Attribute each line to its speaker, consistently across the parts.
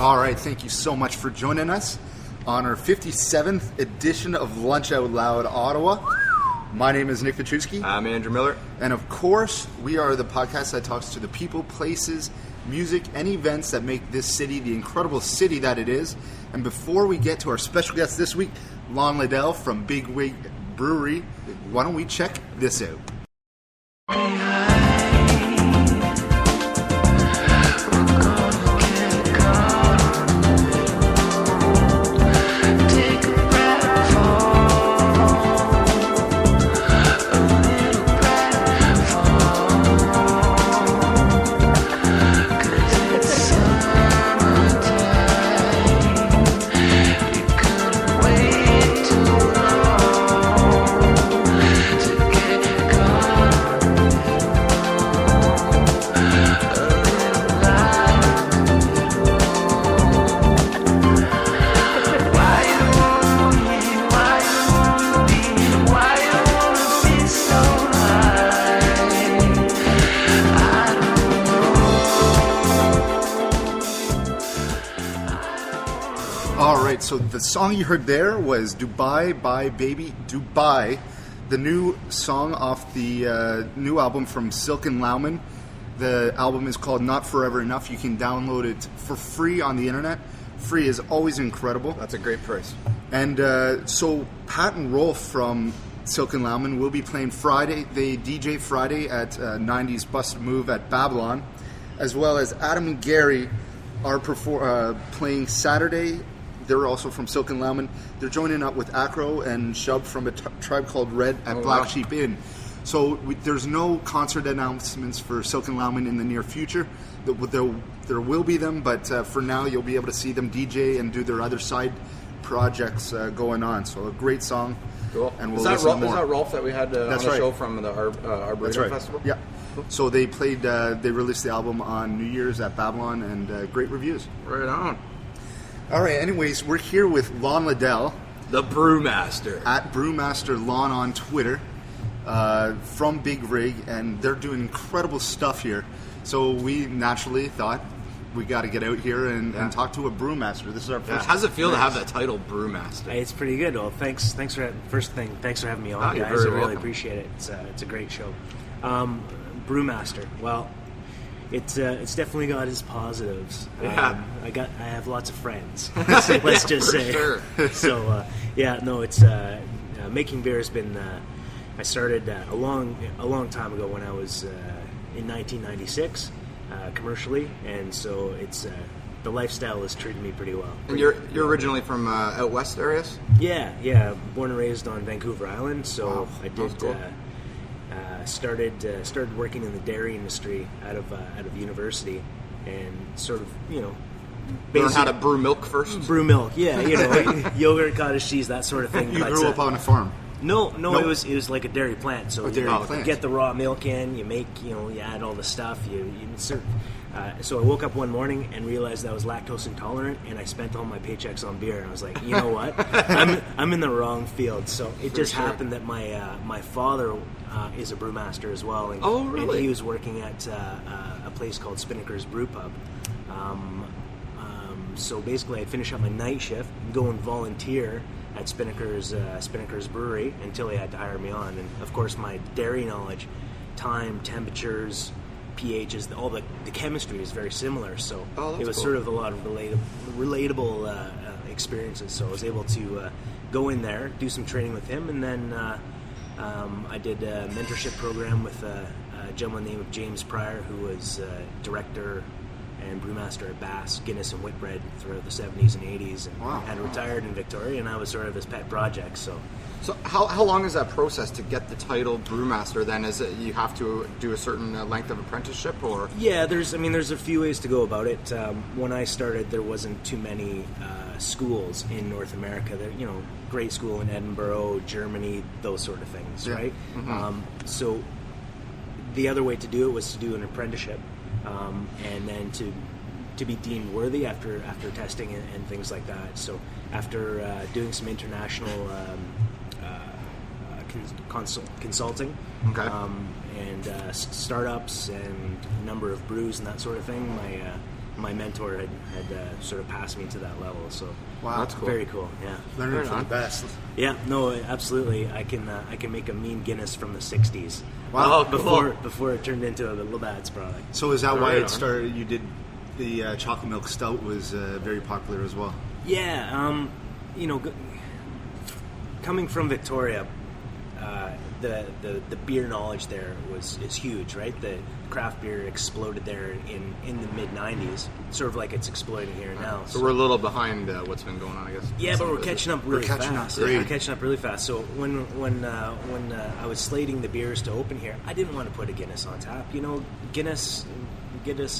Speaker 1: All right, thank you so much for joining us on our 57th edition of Lunch Out Loud Ottawa. My name is Nick Petruski.
Speaker 2: I'm Andrew Miller.
Speaker 1: And of course, we are the podcast that talks to the people, places, music, and events that make this city the incredible city that it is. And before we get to our special guest this week, Lon Liddell from Big Rig Brewery, why don't we check this out? So the song you heard there was Dubai by Baby Dubai, the new song off the new album from Silkken Laumann. The album is called Not Forever Enough. You can download it for free on the internet. Free is always incredible.
Speaker 2: That's a great price.
Speaker 1: And so Pat and Rolf from Silkken Laumann will be playing Friday. They DJ Friday at 90s Bust Move at Babylon, as well as Adam and Gary are playing Saturday. They're also from Silkken Laumann. They're joining up with Acro and Shub from a tribe called Red at Black Sheep Inn. So there's no concert announcements for Silkken Laumann in the near future. There will be them, but for now you'll be able to see them DJ and do their other side projects going on. So a great song.
Speaker 2: Cool.
Speaker 1: And
Speaker 2: Is that Rolf that we had on the show from the Arboretum Festival?
Speaker 1: Yeah. Cool. So they played. They released the album on New Year's at Babylon, and great reviews.
Speaker 2: Right on.
Speaker 1: All right, anyways, we're here with Lon Liddell.
Speaker 2: The Brewmaster.
Speaker 1: At Brewmaster Lon on Twitter, from Big Rig, and they're doing incredible stuff here. So we naturally thought we got to get out here and talk to a brewmaster. This is our first.
Speaker 2: How's it feel to have that title, Brewmaster?
Speaker 3: It's pretty good. Well, thanks for having me on, guys. I really appreciate it. It's a great show. Brewmaster. Well, it's definitely got its positives.
Speaker 2: Yeah.
Speaker 3: I have lots of friends. So let's just say.
Speaker 2: Sure.
Speaker 3: So it's making beer has been. I started a long time ago when I was in 1996 commercially, and so it's the lifestyle has treated me pretty well.
Speaker 2: And you're originally from out west areas?
Speaker 3: Yeah. Born and raised on Vancouver Island. So I did.
Speaker 2: Cool.
Speaker 3: Started working in the dairy industry out of university, and sort of
Speaker 2: learn how to brew milk first.
Speaker 3: Brew milk, yogurt, cottage cheese, that sort of thing.
Speaker 1: You grew up on a farm.
Speaker 3: No, it was like a dairy plant. So you get the raw milk in, you make you add all the stuff, you insert. So I woke up one morning and realized I was lactose intolerant, and I spent all my paychecks on beer. And I was like, you know what? I'm in the wrong field. So it just happened that my father is a brewmaster as well. And,
Speaker 2: oh, really?
Speaker 3: And he was working at a place called Spinnaker's Brew Pub. So basically, I'd finish up my night shift, go and volunteer at Spinnaker's Brewery until he had to hire me on. And of course, my dairy knowledge, time, temperatures, pHs, all the chemistry is very similar, so it was sort of a lot of relatable experiences. So I was able to go in there, do some training with him, and then I did a mentorship program with a gentleman named James Pryor, who was director and brewmaster at Bass, Guinness, and Whitbread throughout the 70s and 80s, and had retired in Victoria, and I was sort of his pet project. So
Speaker 2: how long is that process to get the title brewmaster? Then is it you have to do a certain length of apprenticeship, or? Yeah,
Speaker 3: there's a few ways to go about it. When I started, there wasn't too many schools in North America. There, grade school in Edinburgh, Germany, those sort of things, right? Mm-hmm. So the other way to do it was to do an apprenticeship, and then to be deemed worthy after testing and things like that. So after doing some international consulting, and startups and a number of brews and that sort of thing, my mentor had sort of passed me to that level. So
Speaker 1: wow,
Speaker 2: that's cool.
Speaker 3: Very cool. Yeah,
Speaker 1: learning from the best.
Speaker 3: Yeah, no, absolutely. I can make a mean Guinness from the '60s.
Speaker 1: Wow,
Speaker 3: before it turned into a Labatt's product.
Speaker 1: So is that why
Speaker 2: Right
Speaker 1: it started? You did the chocolate milk stout was very popular as well.
Speaker 3: Yeah, coming from Victoria, the beer knowledge there is huge, right? The craft beer exploded there in the mid '90s, sort of like it's exploding here now.
Speaker 2: So we're a little behind what's been going on, I guess.
Speaker 3: Yeah, but we're catching up really fast. We're catching up really fast. So when I was slating the beers to open here, I didn't want to put a Guinness on tap. Guinness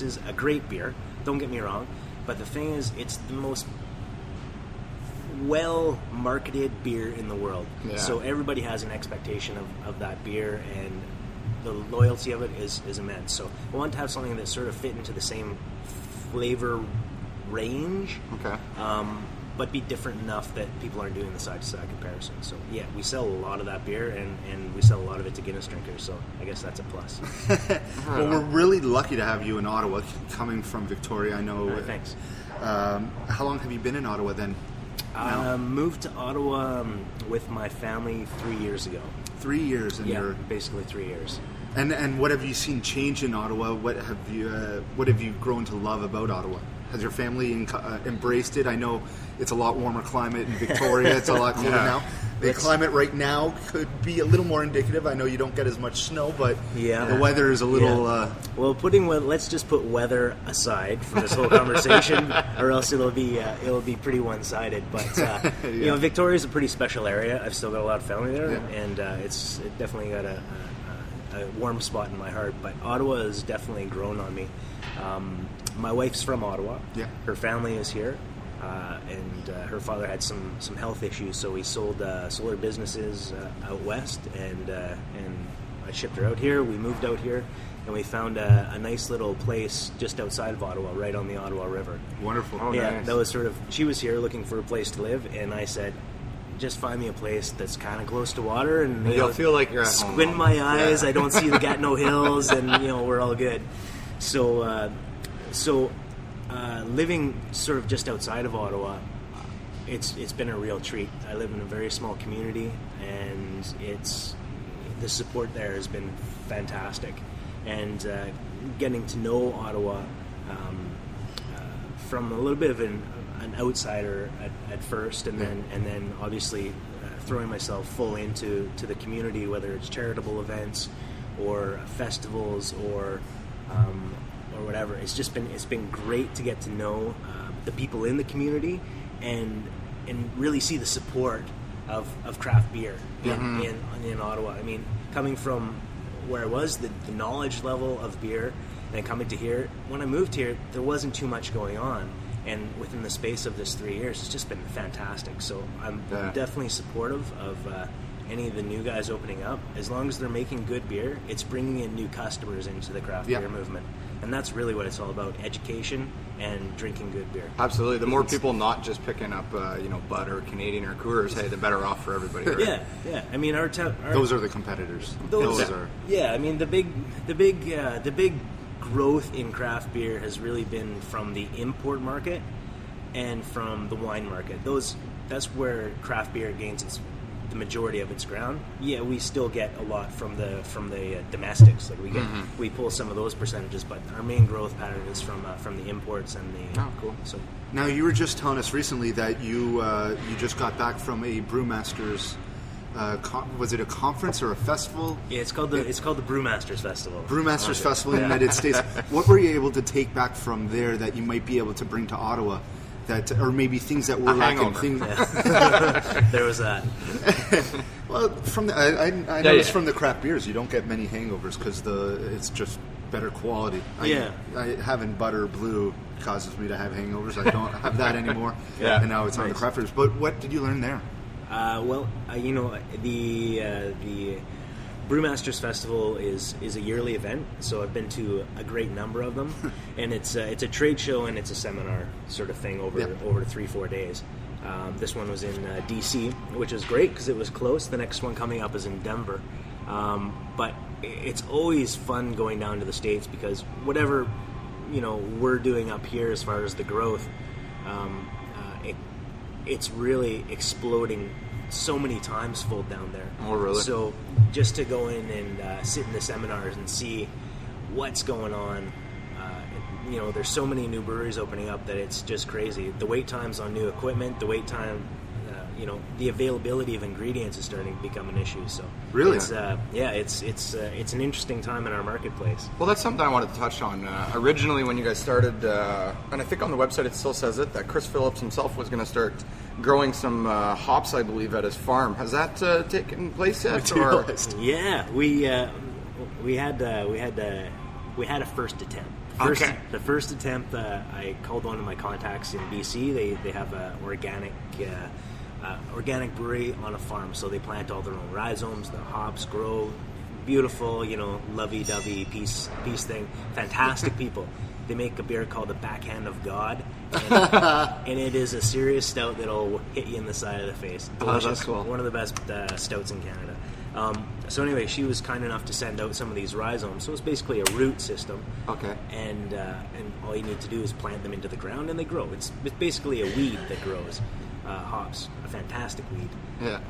Speaker 3: is a great beer. Don't get me wrong, but the thing is, it's the most well-marketed beer in the world.
Speaker 2: Yeah.
Speaker 3: So everybody has an expectation of that beer, and the loyalty of it is immense. So I wanted to have something that sort of fit into the same flavor range,
Speaker 2: Okay.
Speaker 3: but be different enough that people aren't doing the side-to-side comparison. So yeah, we sell a lot of that beer, and we sell a lot of it to Guinness drinkers, so I guess that's a plus.
Speaker 1: Well, we're really lucky to have you in Ottawa, coming from Victoria. I know.
Speaker 3: All right, thanks.
Speaker 1: How long have you been in Ottawa then?
Speaker 3: Moved to Ottawa with my family 3 years ago.
Speaker 1: 3 years, and you're
Speaker 3: basically 3 years.
Speaker 1: And what have you seen change in Ottawa? What have you grown to love about Ottawa? Has your family embraced it? I know it's a lot warmer climate in Victoria. It's a lot colder now. The climate right now could be a little more indicative. I know you don't get as much snow, but the weather is a little...
Speaker 3: Well, let's just put weather aside from this whole conversation, or else it'll be pretty one-sided. But Victoria's a pretty special area. I've still got a lot of family there, and it's definitely got a warm spot in my heart. But Ottawa has definitely grown on me. My wife's from Ottawa. Yeah. Her family is here. And her father had some health issues, so we sold her businesses out west, and I shipped her out here. We moved out here, and we found a nice little place just outside of Ottawa, right on the Ottawa River.
Speaker 1: Wonderful.
Speaker 2: Oh,
Speaker 3: yeah,
Speaker 2: nice.
Speaker 3: That was she was here looking for a place to live, and I said, just find me a place that's kind of close to water, and
Speaker 2: you'll feel like you're at home.
Speaker 3: Squint my eyes, I don't see the Gatineau Hills, and we're all good. So living sort of just outside of Ottawa, it's been a real treat. I live in a very small community, and the support there has been fantastic. And getting to know Ottawa from a little bit of an outsider at first, and then obviously throwing myself full into the community, whether it's charitable events or festivals or whatever. It's been great to get to know the people in the community and really see the support of craft beer in Ottawa. I mean, coming from where I was, the knowledge level of beer, and then coming to here, when I moved here, there wasn't too much going on. And within the space of this 3 years, it's just been fantastic. So I'm definitely supportive of any of the new guys opening up. As long as they're making good beer, it's bringing in new customers into the craft beer movement. And that's really what it's all about, education and drinking good beer.
Speaker 2: Absolutely. The more people not just picking up, Bud or Canadian or Coors, hey, the better off for everybody. Right?
Speaker 1: Yeah.
Speaker 3: I mean,
Speaker 1: those are the competitors. Those are.
Speaker 3: Yeah, I mean, the big growth in craft beer has really been from the import market and from the wine market. That's where craft beer gains the majority of its ground. Yeah, we still get a lot from the domestics. Like we pull some of those percentages, but our main growth pattern is from the imports and the.
Speaker 2: Oh, cool.
Speaker 3: So
Speaker 1: now you were just telling us recently that you just got back from a Brewmasters. Was it a conference or a festival?
Speaker 3: Yeah, it's called the Brewmasters Festival.
Speaker 1: Brewmasters Festival in the United States. What were you able to take back from there that you might be able to bring to Ottawa? Or maybe things that were lacking.
Speaker 3: There was that.
Speaker 1: Well, I noticed from the craft beers, you don't get many hangovers because it's just better quality. Having butter blue causes me to have hangovers. I don't have that anymore. And now it's on the craft beers. But what did you learn there?
Speaker 3: The Brewmasters Festival is a yearly event, so I've been to a great number of them, and it's a trade show and it's a seminar sort of thing over 3-4 days. This one was in DC, which was great because it was close. The next one coming up is in Denver, but it's always fun going down to the States because whatever we're doing up here as far as the growth, it's really exploding so many times fold down there.
Speaker 2: Oh, really?
Speaker 3: So just to go in and sit in the seminars and see what's going on, there's so many new breweries opening up that it's just crazy. The wait times on new equipment, the wait time, the availability of ingredients is starting to become an issue. So
Speaker 1: really,
Speaker 3: it's an interesting time in our marketplace.
Speaker 2: Well, that's something I wanted to touch on. Originally, when you guys started, and I think on the website it still says it, that Chris Phillips himself was going to start growing some hops, I believe, at his farm. Has that taken place yet? Or?
Speaker 3: Yeah, we had a first attempt. The first attempt, I called one of my contacts in BC. They have an organic brewery on a farm, so they plant all their own rhizomes. The hops grow beautiful, lovey-dovey peace thing. Fantastic people. They make a beer called the Backhand of God, and it is a serious stout that'll hit you in the side of the face. Delicious.
Speaker 2: Oh, that's cool.
Speaker 3: One of the best stouts in Canada. So anyway, she was kind enough to send out some of these rhizomes. So it's basically a root system.
Speaker 2: Okay.
Speaker 3: And all you need to do is plant them into the ground, and they grow. It's basically a weed that grows. Hops, a fantastic weed.
Speaker 2: Yeah.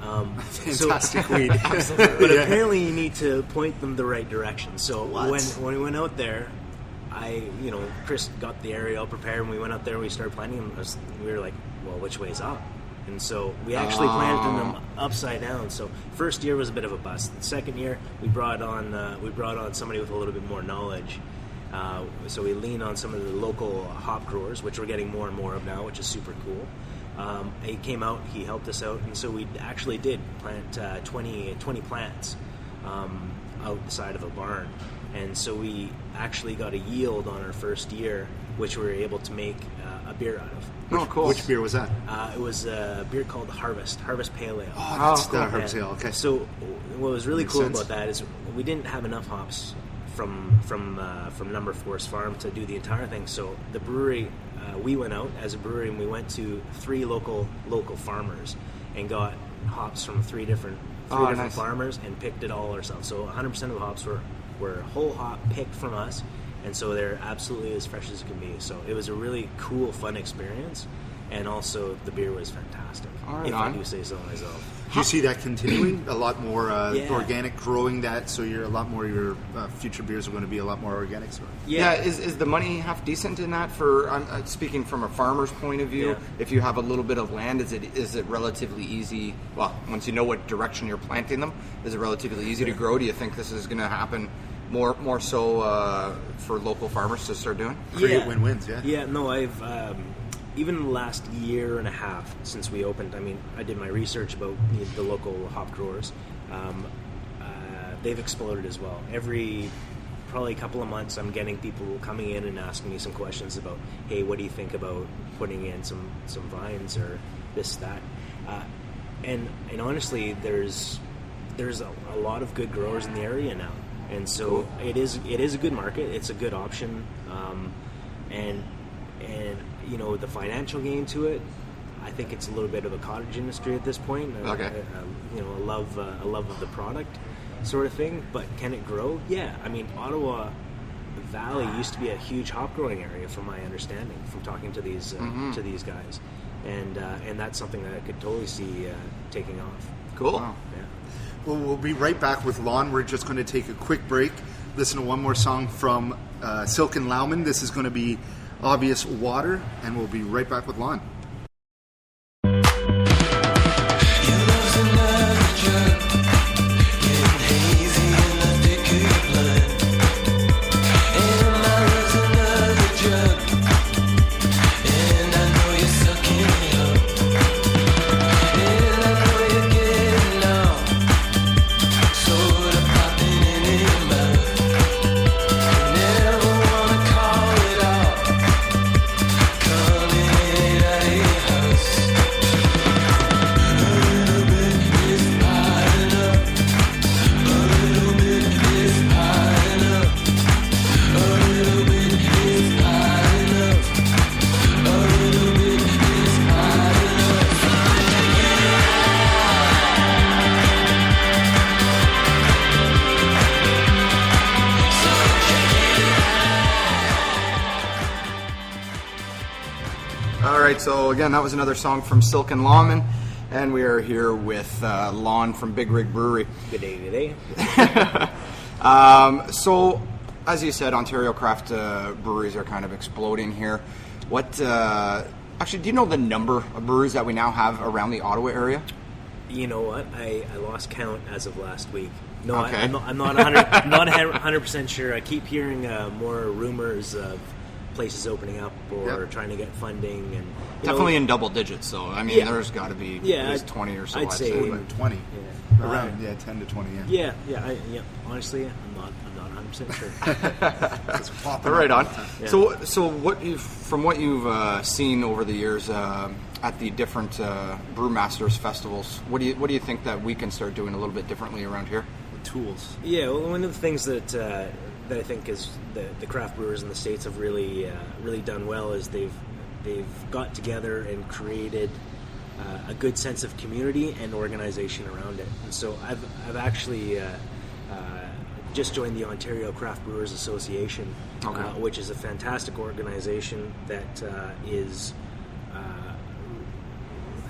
Speaker 1: Fantastic weed.
Speaker 3: But apparently you need to point them the right direction. So when we went out there, Chris got the area all prepared, and we went out there and we started planting them. We were like, well, which way's up? And so we actually planted them upside down. So first year was a bit of a bust. The second year we brought on somebody with a little bit more knowledge. So we leaned on some of the local hop growers, which we're getting more and more of now, which is super cool. He came out, he helped us out, and so we actually did plant 20 plants outside of a barn. And so we actually got a yield on our first year, which we were able to make a beer out of.
Speaker 2: Oh, cool.
Speaker 1: Which beer was that?
Speaker 3: It was a beer called Harvest Pale Ale.
Speaker 1: Oh, that's
Speaker 2: cool.
Speaker 1: the Harvest Ale. Okay.
Speaker 3: So what was really
Speaker 1: Makes
Speaker 3: cool
Speaker 1: sense.
Speaker 3: about that is we didn't have enough hops from Number Force Farm to do the entire thing. So the brewery, we went out as a brewery and we went to 3 local farmers and got hops from three different
Speaker 2: nice.
Speaker 3: farmers and picked it all ourselves. So 100% of the hops were whole hop picked from us, and so they're absolutely as fresh as it can be. So it was a really cool, fun experience, and also the beer was fantastic. I do say so myself.
Speaker 1: Do you see that continuing? A lot more
Speaker 3: Yeah.
Speaker 1: organic, growing that, so you're a lot more. Your future beers are going to be a lot more organic. So.
Speaker 2: Yeah, is the money half decent in that? For I'm speaking from a farmer's point of view.
Speaker 3: Yeah.
Speaker 2: If you have a little bit of land, is it relatively easy? Well, once you know what direction you're planting them, is it relatively easy to grow? Do you think this is going to happen more so for local farmers to start doing?
Speaker 1: Create win-wins. Yeah.
Speaker 3: Yeah, no, I've even in the last year and a half since we opened, I did my research about the local hop growers. They've exploded as well. Every probably couple of months, I'm getting people coming in and asking me some questions about, hey, what do you think about putting in some vines or this, that? And honestly, there's a lot of good growers in the area now. And so
Speaker 2: cool.
Speaker 3: it is a good market. It's a good option, and the financial gain to it. I think it's a little bit of a cottage industry at this point.
Speaker 2: Okay.
Speaker 3: A love of the product, sort of thing. But can it grow? Yeah. Ottawa Valley used to be a huge hop growing area, from my understanding, from talking to these guys, and that's something that I could totally see taking off.
Speaker 2: Cool.
Speaker 3: Yeah.
Speaker 1: Well, we'll be right back with Lon. We're just going to take a quick break, listen to one more song from Silkken Laumann. This is going to be Obvious Water, and we'll be right back with Lon.
Speaker 4: Coming
Speaker 2: right, so again, that was another song from Silkken Laumann, and we are here with Lon from Big Rig Brewery.
Speaker 3: Good day, good day.
Speaker 2: So, as you said, Ontario craft breweries are kind of exploding here. What? Actually, do you know the number of breweries that we now have around the Ottawa area?
Speaker 3: You know what? I lost count as of last week. No,
Speaker 2: Okay.
Speaker 3: I'm not 100% sure. I keep hearing more rumors of places opening up or trying to get funding, and
Speaker 2: Definitely in double digits, so I mean, there's got to be at least 20 or so.
Speaker 3: I'd say
Speaker 1: Like 20.
Speaker 3: Yeah.
Speaker 1: Around 10 to 20.
Speaker 3: Honestly, I'm not 100% sure.
Speaker 1: It's popping
Speaker 2: Right
Speaker 1: up
Speaker 2: on.
Speaker 1: all the time.
Speaker 3: Yeah.
Speaker 2: So from what you've seen over the years at the different brewmasters festivals, what do you think that we can start doing a little bit differently around here?
Speaker 1: The tools.
Speaker 3: Yeah, well, one of the things that I think is the craft brewers in the States have really done well is they've got together and created a good sense of community and organization around it. And so I've actually just joined the Ontario Craft Brewers Association, which is a fantastic organization that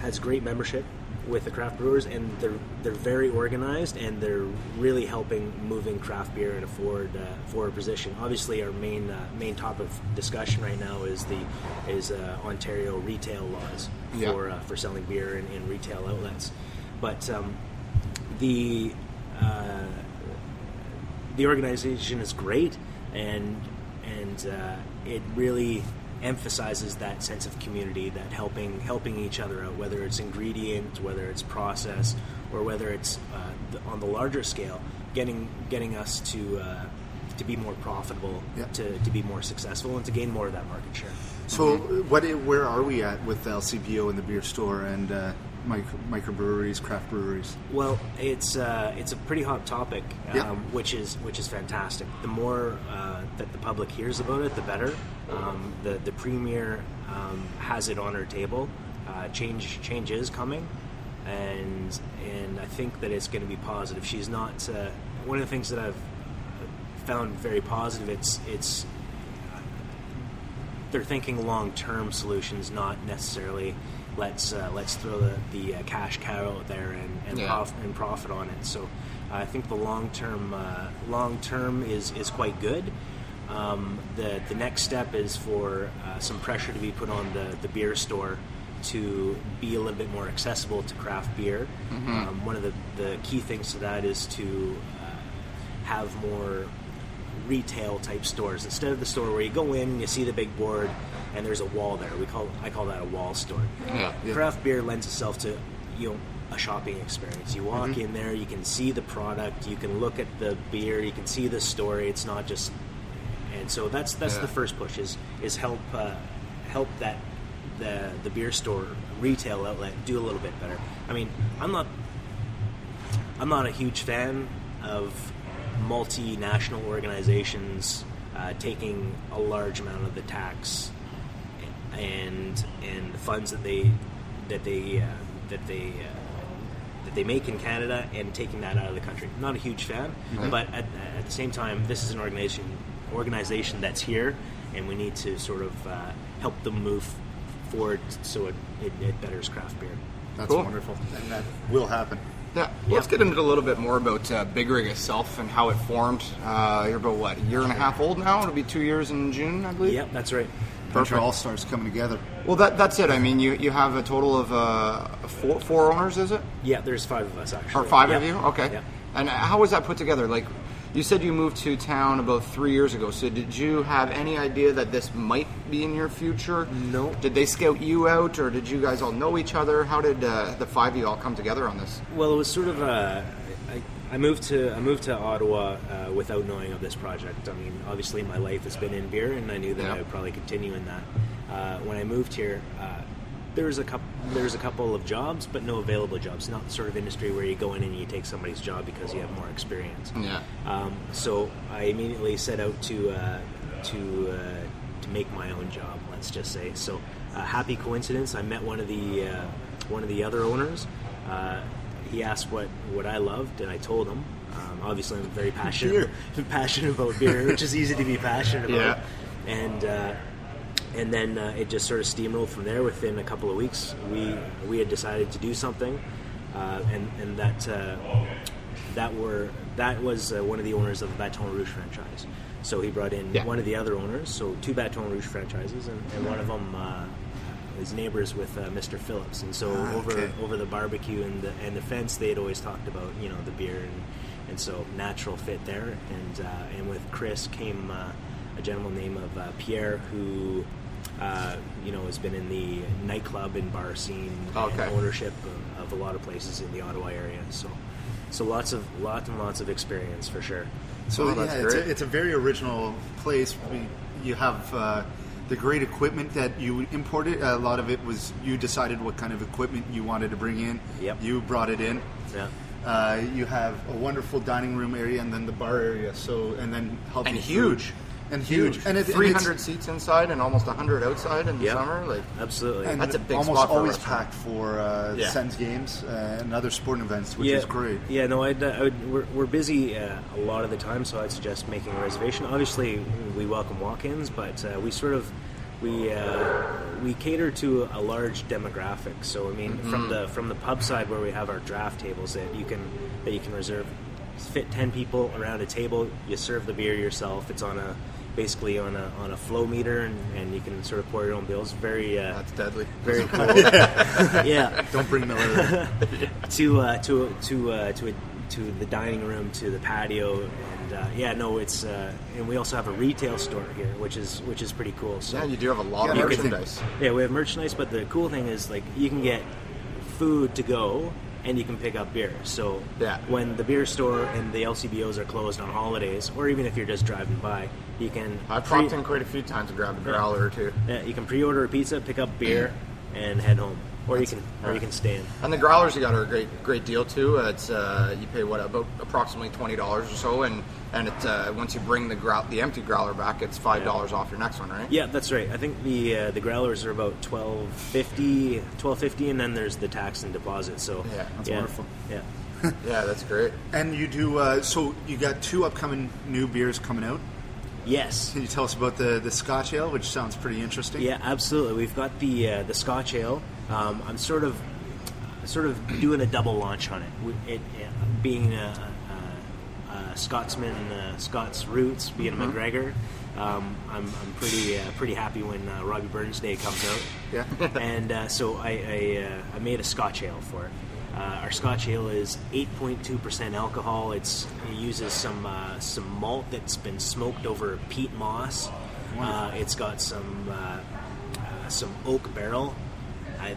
Speaker 3: has great membership with the craft brewers, and they're very organized, and they're really helping moving craft beer in a forward position. Obviously, our main topic of discussion right now is Ontario retail laws for selling beer in retail outlets. But the organization is great, and it really emphasizes that sense of community, that helping each other out, whether it's ingredient, whether it's process, or whether it's on the larger scale, getting us to be more profitable, to be more successful, and to gain more of that market share.
Speaker 1: So, where are we at with LCBO and the beer store and microbreweries, craft breweries?
Speaker 3: Well, it's a pretty hot topic, which is fantastic. The more that the public hears about it, the better. The premier has it on her table. Change is coming, and I think that it's going to be positive. She's not one of the things that I've found very positive. It's they're thinking long-term solutions, not necessarily let's throw the cash cow out there and profit on it. So I think the long term is quite good. The next step is for some pressure to be put on the beer store to be a little bit more accessible to craft beer. One of the key things to that is to have more retail type stores instead of the store where you go in, you see the big board, and there's a wall there. I call that a wall store. Craft beer lends itself to a shopping experience. You walk in there, you can see the product, you can look at the beer, you can see the story. It's not just, and so that's the first push is help that the beer store retail outlet do a little bit better. I mean, I'm not a huge fan of multinational organizations taking a large amount of the tax and the funds that they make in Canada and taking that out of the country. I'm not a huge fan, but at the same time, this is an organization that's here, and we need to sort of help them move forward so it betters craft beer.
Speaker 1: That's
Speaker 2: cool.
Speaker 1: Wonderful, and that will happen.
Speaker 2: Yeah, let's get into a little bit more about Big Rig itself and how it formed. You're about, a year and a half old now? It'll be 2 years in June, I believe?
Speaker 3: Yep, that's right.
Speaker 1: Bunch of all-stars coming together.
Speaker 2: Well, that's it. I mean, you have a total of four owners, is it?
Speaker 3: Yeah, there's 5 of us, actually.
Speaker 2: Or 5 of you? Okay.
Speaker 3: Yep.
Speaker 2: And how was that put together? Like, you said you moved to town about 3 years ago, so did you have any idea that this might be in your future?
Speaker 3: No.
Speaker 2: Did they scout you out, or did you guys all know each other? How did the 5 of you all come together on this?
Speaker 3: Well, it was sort of I moved to Ottawa without knowing of this project. I mean, obviously my life has been in beer, and I knew that I would probably continue in that. When I moved here, there was a couple of jobs, but no available jobs. Not the sort of industry where you go in and you take somebody's job because you have more experience.
Speaker 2: Yeah.
Speaker 3: So I immediately set out to make my own job. Let's just say. So, happy coincidence. I met one of the other owners. He asked what I loved, and I told him. Obviously, I'm very passionate about beer, which is easy to be passionate about.
Speaker 2: Yeah.
Speaker 3: And And then it just sort of steamrolled from there. Within a couple of weeks, we had decided to do something, and that was one of the owners of the Baton Rouge franchise. So he brought in one of the other owners, so 2 Baton Rouge franchises, and one of them is neighbors with Mr. Phillips. And so over the barbecue and the fence, they had always talked about the beer, and so natural fit there. And with Chris came a gentleman named Pierre, who has been in the nightclub and bar scene and ownership of a lot of places in the Ottawa area. So lots of experience for sure.
Speaker 1: So it's a very original place. You have the great equipment that you imported. A lot of it was you decided what kind of equipment you wanted to bring in.
Speaker 3: Yep.
Speaker 1: You brought it in.
Speaker 3: Yeah.
Speaker 1: You have a wonderful dining room area and then the bar area. And then healthy
Speaker 2: and
Speaker 1: food.
Speaker 2: huge.
Speaker 1: And huge.
Speaker 2: And it's 300 seats inside and almost 100 outside in the summer.
Speaker 3: Absolutely.
Speaker 1: And
Speaker 2: that's a big
Speaker 1: almost
Speaker 2: spot for
Speaker 1: always
Speaker 2: a restaurant.
Speaker 1: packed for Sens games and other sporting events, which is great.
Speaker 3: Yeah, no, we're busy a lot of the time, so I'd suggest making a reservation. Obviously, we welcome walk-ins, but we cater to a large demographic. So I mean, from the pub side where we have our draft tables that you can reserve, fit 10 people around a table. You serve the beer yourself. It's basically on a flow meter, and you can sort of pour your own bills. Very
Speaker 2: that's deadly.
Speaker 3: Very cool. Yeah.
Speaker 1: Don't bring Miller.
Speaker 3: to the dining room, to the patio, and it's and we also have a retail store here, which is pretty cool. So
Speaker 2: you do have a lot of merchandise.
Speaker 3: We have merchandise, but the cool thing is you can get food to go. And you can pick up beer. So when the beer store and the LCBOs are closed on holidays, or even if you're just driving by, you can...
Speaker 2: I've popped in quite a few times to grab a growler or two.
Speaker 3: Yeah, you can pre-order a pizza, pick up beer, and head home. Or you can stay in.
Speaker 2: And the growlers you got are a great deal too. It's you pay about approximately $20 or so, and it once you bring the empty growler back, it's $5 off your next one, right?
Speaker 3: Yeah, that's right. I think the growlers are about $12.50, and then there's the tax and deposit. So
Speaker 1: that's wonderful.
Speaker 3: Yeah.
Speaker 2: Yeah, that's great.
Speaker 1: And you do so you got 2 upcoming new beers coming out.
Speaker 3: Yes.
Speaker 1: Can you tell us about the Scotch Ale, which sounds pretty interesting?
Speaker 3: Yeah, absolutely. We've got the Scotch Ale. I'm sort of doing a double launch on it. Being a Scotsman, Scots roots, being a McGregor, I'm pretty happy when Robbie Burns Day comes out.
Speaker 1: Yeah.
Speaker 3: And so I made a Scotch Ale for it. Our Scotch Ale is 8.2% alcohol. It uses some malt that's been smoked over peat moss. It's got some oak barrel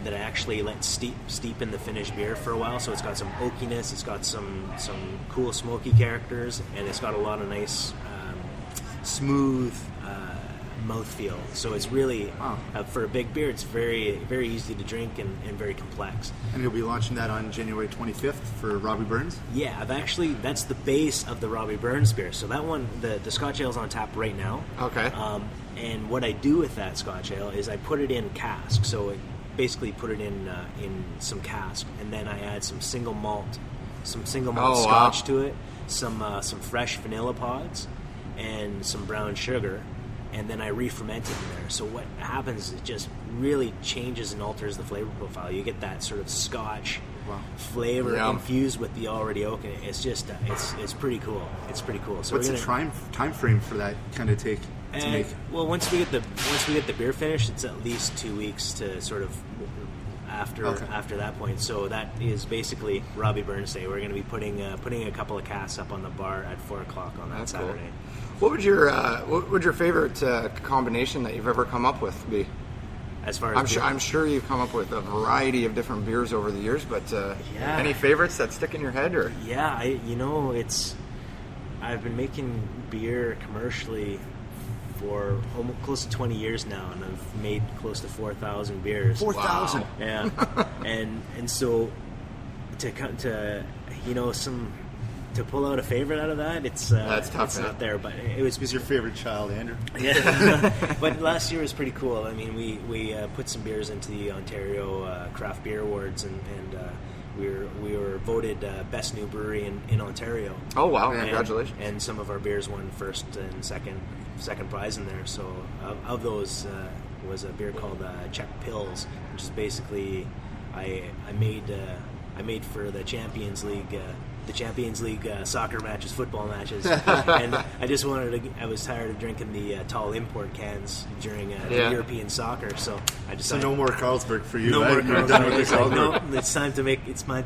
Speaker 3: that I actually let steep in the finished beer for a while. So it's got some oakiness. It's got some cool smoky characters, and it's got a lot of nice smooth mouthfeel. So it's really for a big beer, it's very, very easy to drink and very complex.
Speaker 1: And you'll be launching that on January 25th for Robbie Burns?
Speaker 3: Yeah, that's the base of the Robbie Burns beer. So that one, the Scotch Ale's on tap right now.
Speaker 2: Okay.
Speaker 3: And what I do with that Scotch Ale is I put it in cask. So basically put it in some cask, and then I add some single malt Scotch to it, some fresh vanilla pods, and some brown sugar. And then I re-ferment it in there. So what happens is it just really changes and alters the flavor profile. You get that sort of Scotch flavor infused with the already oak, and it's just it's pretty cool. It's pretty cool. So
Speaker 1: what's the time frame for that kind of take to make?
Speaker 3: Well, once we get the beer finished, it's at least 2 weeks to sort of after that point. So that is basically Robbie Burns Day. We're going to be putting a couple of casks up on the bar at 4:00 on that Saturday.
Speaker 2: Cool. What would your favorite combination that you've ever come up with be?
Speaker 3: As far as
Speaker 2: I'm sure you've come up with a variety of different beers over the years, but any favorites that stick in your head? Or
Speaker 3: I've been making beer commercially for almost close to 20 years now, and I've made close to 4,000 beers.
Speaker 1: 4,000.
Speaker 3: Wow. Yeah, and so to pull out a favorite out of that, it's
Speaker 2: tough.
Speaker 3: It's not there, but it was.
Speaker 1: Who's your favorite child, Andrew?
Speaker 3: Yeah, but last year was pretty cool. I mean, we put some beers into the Ontario Craft Beer Awards, and we were voted best new brewery in Ontario.
Speaker 2: Oh wow! Congratulations!
Speaker 3: And some of our beers won first and second prize in there. So of those, was a beer called Czech Pils, which is basically I made for the Champions League. The Champions League soccer matches, football matches, and I was tired of drinking the tall import cans during the European soccer, so I decided.
Speaker 1: So no more Carlsberg for you.
Speaker 3: No more
Speaker 1: You're done with the
Speaker 3: Carlsberg. No, it's time to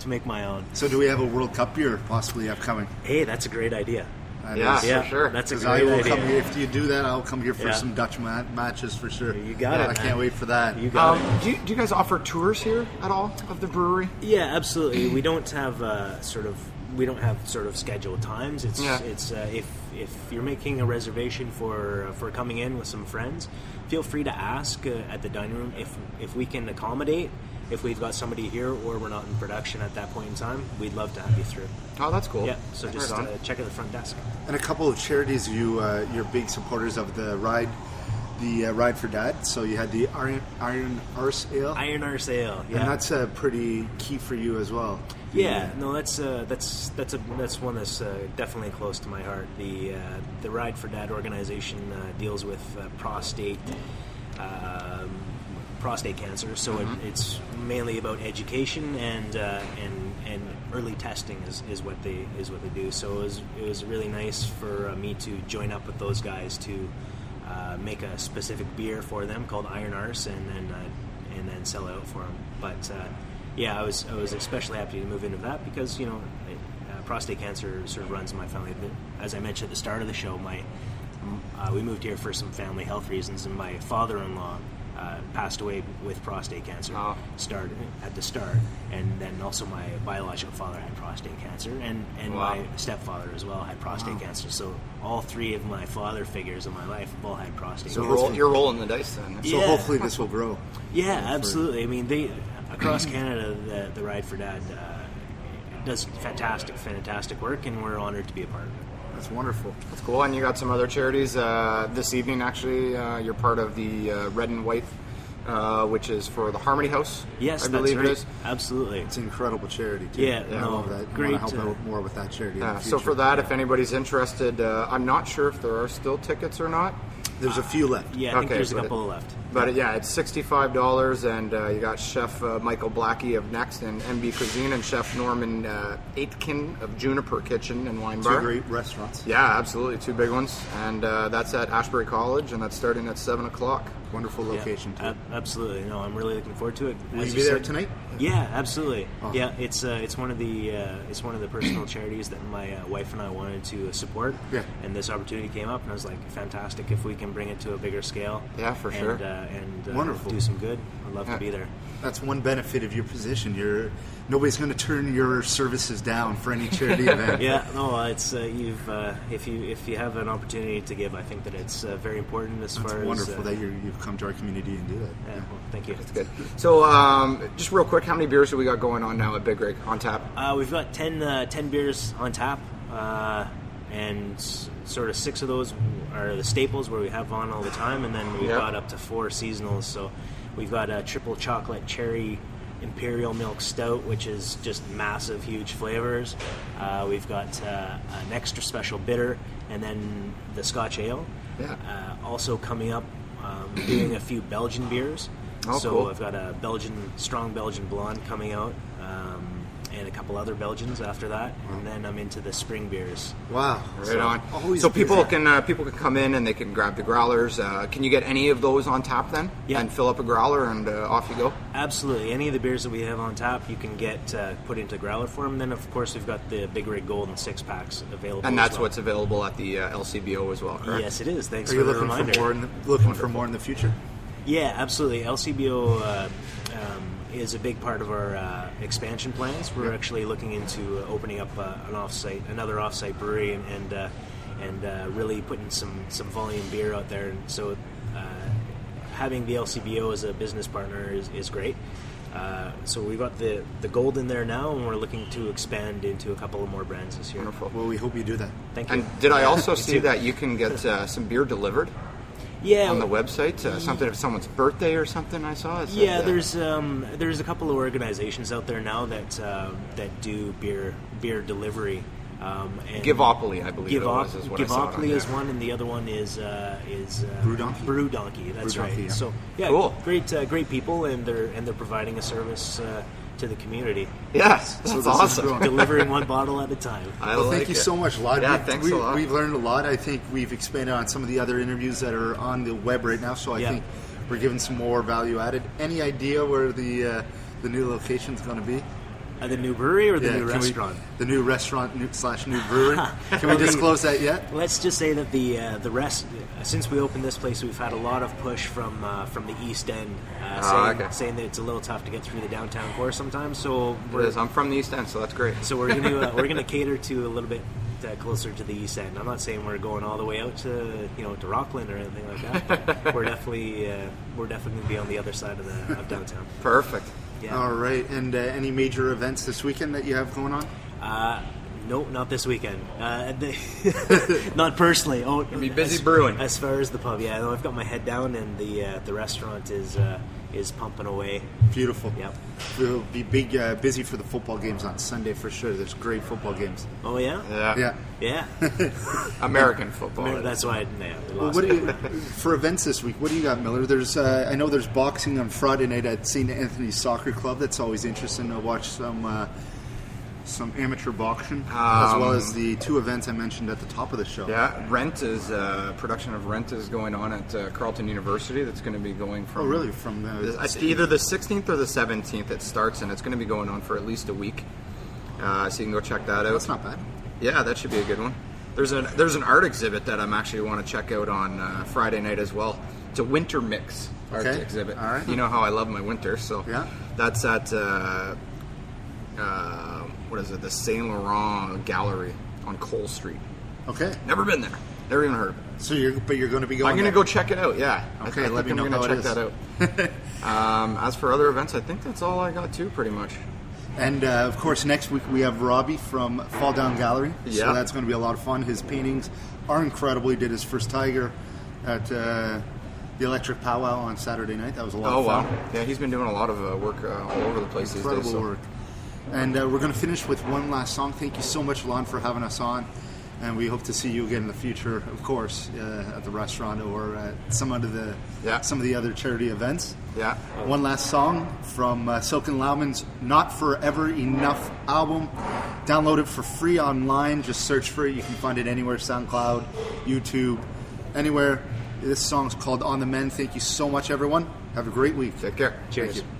Speaker 3: make my own.
Speaker 1: So do we have a World Cup beer possibly upcoming?
Speaker 3: Hey, that's a great idea.
Speaker 2: For sure.
Speaker 3: That's a
Speaker 1: 'Cause
Speaker 3: great
Speaker 1: I will
Speaker 3: idea.
Speaker 1: come here, if you do that, I'll come here for some Dutch matches for sure.
Speaker 3: You got it.
Speaker 1: I can't wait for that.
Speaker 3: You got it.
Speaker 2: Do you guys offer tours here at all of the brewery?
Speaker 3: Yeah, absolutely. We don't have sort of scheduled times. It's if you're making a reservation for coming in with some friends, feel free to ask at the dining room if we can accommodate. If we've got somebody here or we're not in production at that point in time, we'd love to have you through.
Speaker 2: Oh, that's cool.
Speaker 3: Yeah, so just check at the front desk.
Speaker 1: And a couple of charities you're big supporters of the Ride for Dad. So you had the Iron Arse Ale.
Speaker 3: Iron Arse Ale, yeah.
Speaker 1: And that's pretty key for you as well.
Speaker 3: Yeah, no, that's one that's definitely close to my heart. The Ride for Dad organization deals with prostate cancer, so it's mainly about education and early testing is what they do. So it was really nice for me to join up with those guys to make a specific beer for them called Iron Arse and then sell it out for them. But I was especially happy to move into that because prostate cancer sort of runs in my family. As I mentioned at the start of the show, we moved here for some family health reasons, and my father-in-law passed away with prostate cancer at the start, and then also my biological father had prostate cancer, and my stepfather as well had prostate cancer. So all three of my father figures in my life have all had prostate cancer.
Speaker 2: So you're rolling the dice then.
Speaker 1: So hopefully this will grow.
Speaker 3: Yeah, absolutely. I mean, across Canada, the Ride for Dad does fantastic work, and we're honored to be a part of it.
Speaker 1: That's wonderful.
Speaker 2: That's cool. And you got some other charities this evening. Actually, you're part of the Red and White, which is for the Harmony House.
Speaker 3: Yes,
Speaker 2: I believe
Speaker 3: that's right.
Speaker 2: it is.
Speaker 3: Absolutely.
Speaker 1: It's an incredible charity too.
Speaker 3: Yeah,
Speaker 1: I love that.
Speaker 3: great.
Speaker 1: I want to help out more with that charity. In the
Speaker 2: So
Speaker 1: future.
Speaker 2: for that, if anybody's interested, I'm not sure if there are still tickets or not.
Speaker 1: There's a few left.
Speaker 3: Yeah, I think there's a couple left.
Speaker 2: But it's $65, and you got Chef Michael Blackie of Next and MB Cuisine, and Chef Norman Aitken of Juniper Kitchen and Wine Bar.
Speaker 1: Two great restaurants.
Speaker 2: Yeah, absolutely, two big ones, and that's at Ashbury College, and that's starting at 7 o'clock.
Speaker 1: Wonderful location too.
Speaker 3: Absolutely. No, I'm really looking forward to it.
Speaker 1: Will you be there tonight?
Speaker 3: Yeah, absolutely.
Speaker 1: Oh.
Speaker 3: Yeah, it's one of the personal charities that my wife and I wanted to support.
Speaker 1: Yeah.
Speaker 3: And this opportunity came up, and I was like, fantastic! If we can bring it to a bigger scale.
Speaker 2: Yeah, for sure.
Speaker 3: And
Speaker 1: Wonderful.
Speaker 3: do some good. I'd love to be there.
Speaker 1: That's one benefit of your position. Nobody's going to turn your services down for any charity event.
Speaker 3: Yeah, no, it's if you have an opportunity to give, I think that it's very important as far as.
Speaker 1: It's wonderful that you've come to our community and do that.
Speaker 3: Yeah, well, thank you.
Speaker 2: That's good. So, just real quick, how many beers do we got going on now at Big Rig on tap?
Speaker 3: We've got 10 beers on tap, and sort of 6 of those are the staples where we have on all the time, and then we've got up to 4 seasonals. So we've got a triple chocolate cherry imperial milk stout, which is just massive, huge flavors. We've got an extra special bitter, and then the Scotch ale.
Speaker 2: Yeah.
Speaker 3: Also coming up, doing a few Belgian beers. So
Speaker 2: cool.
Speaker 3: I've got a strong Belgian blonde coming out, and a couple other Belgians after that, and then I'm into the spring beers.
Speaker 1: Wow.
Speaker 2: Right on.
Speaker 1: Always
Speaker 2: So
Speaker 1: busy.
Speaker 2: people can come in and they can grab the growlers. Can you get any of those on tap then?
Speaker 3: Yeah.
Speaker 2: And fill up a growler and off you go?
Speaker 3: Absolutely. Any of the beers that we have on tap, you can get put into growler form. And then, of course, we've got the Big Rig Golden 6-packs available.
Speaker 2: And
Speaker 3: as
Speaker 2: that's
Speaker 3: well.
Speaker 2: what's available at the LCBO as well, correct?
Speaker 3: Yes, it is. Thanks
Speaker 1: Are
Speaker 3: for
Speaker 1: you
Speaker 3: the
Speaker 1: looking
Speaker 3: reminder.
Speaker 1: for more in the future?
Speaker 3: Yeah, absolutely. LCBO is a big part of our expansion plans. We're actually looking into opening up another off-site brewery, and really putting some volume beer out there. And so, having the LCBO as a business partner is great. So we've got the gold in there now, and we're looking to expand into a couple of more brands this year.
Speaker 2: Wonderful.
Speaker 1: Well, we hope you do that.
Speaker 3: Thank you.
Speaker 2: And did I also see that you can get some beer delivered
Speaker 3: Yeah,
Speaker 2: on the website? Something if someone's birthday or something I saw? It said,
Speaker 3: Yeah, there's a couple of organizations out there now that do beer delivery And
Speaker 2: Giveopoly, I believe it was, is what I saw it on
Speaker 3: Giveopoly is
Speaker 2: there.
Speaker 3: one, and the other one is
Speaker 1: Brew Donkey?
Speaker 3: Brew Donkey. That's
Speaker 1: Brew Donkey,
Speaker 3: right.
Speaker 1: yeah.
Speaker 3: So yeah,
Speaker 2: Cool.
Speaker 3: great people, and they're providing a service to the community,
Speaker 2: Yes, that's
Speaker 1: this is
Speaker 2: awesome.
Speaker 1: growing.
Speaker 3: delivering one bottle at a time.
Speaker 2: I
Speaker 1: Well,
Speaker 2: like
Speaker 1: thank you
Speaker 2: it.
Speaker 1: so much, Lod.
Speaker 2: Yeah, thanks a lot.
Speaker 1: We've learned a lot. I think we've expanded on some of the other interviews that are on the web right now, so I
Speaker 3: Yeah.
Speaker 1: think we're giving some more value added. Any idea where the new location's going to be?
Speaker 3: The new brewery or the new
Speaker 1: can we-
Speaker 3: restaurant?
Speaker 1: the new restaurant / new brewery. Can we disclose that yet?
Speaker 3: Let's just say that the rest since we opened this place, we've had a lot of push from the East End, saying that it's a little tough to get through the downtown core sometimes. So
Speaker 2: It is. I'm from the East End, so that's great.
Speaker 3: So we're gonna cater to a little bit closer to the East End. I'm not saying we're going all the way out to to Rockland or anything like that. But we're definitely gonna be on the other side of downtown.
Speaker 2: Perfect.
Speaker 3: Yeah.
Speaker 1: All right. And any major events this weekend that you have going on?
Speaker 3: No, not this weekend. Not personally. Oh,
Speaker 2: You'll be busy brewing.
Speaker 3: As far as the pub, yeah. No, I've got my head down, and the restaurant is pumping away.
Speaker 1: Beautiful.
Speaker 3: Yep.
Speaker 1: We'll be busy for the football games on Sunday for sure. There's great football games.
Speaker 3: Oh yeah.
Speaker 2: Yeah.
Speaker 1: Yeah.
Speaker 3: Yeah.
Speaker 2: American football.
Speaker 3: That's why. Yeah. They
Speaker 1: Well,
Speaker 3: lost.
Speaker 1: what do you for events this week? What do you got, Miller? There's I know there's boxing on Friday night at St. Anthony's Soccer Club. That's always interesting to watch some amateur boxing, as well as the two events I mentioned at the top of the show.
Speaker 2: Yeah, production of Rent is going on at Carleton University. That's going to be going from.
Speaker 1: Oh, really? From
Speaker 2: It's either the 16th or the 17th it starts, and it's going to be going on for at least a week. So you can go check that out.
Speaker 1: That's not bad.
Speaker 2: Yeah, that should be a good one. There's an art exhibit that I'm actually want to check out on Friday night as well. It's a winter mix art
Speaker 1: Okay.
Speaker 2: exhibit.
Speaker 1: All right.
Speaker 2: You know how I love my winter, so
Speaker 1: Yeah.
Speaker 2: that's at what is it? The Saint Laurent Gallery on Cole Street.
Speaker 1: Okay.
Speaker 2: Never been there. Never even heard of it.
Speaker 1: So you're going to be going.
Speaker 2: I'm going to
Speaker 1: there?
Speaker 2: go check it out. Yeah.
Speaker 1: Okay,
Speaker 2: I
Speaker 1: let me
Speaker 2: think I'm
Speaker 1: know
Speaker 2: gonna
Speaker 1: how
Speaker 2: check
Speaker 1: it
Speaker 2: that out. As for other events, I think that's all I got too, pretty much.
Speaker 1: And of course, next week we have Robbie from Fall Down Gallery. So
Speaker 2: Yeah.
Speaker 1: that's going to be a lot of fun. His paintings are incredible. He did his first tiger at the Electric Powwow on Saturday night. That was a lot
Speaker 2: Oh
Speaker 1: of fun.
Speaker 2: wow! Yeah, he's been doing a lot of work all over the place these days.
Speaker 1: Incredible
Speaker 2: So.
Speaker 1: work. And we're going to finish with one last song. Thank you so much, Lon, for having us on. And we hope to see you again in the future, of course, at the restaurant or at some of the other charity events.
Speaker 2: Yeah.
Speaker 1: One last song from Silken Laumann's Not Forever Enough album. Download it for free online. Just search for it. You can find it anywhere, SoundCloud, YouTube, anywhere. This song's called On the Mend. Thank you so much, everyone. Have a great week.
Speaker 2: Take care.
Speaker 3: Cheers.
Speaker 1: Thank you.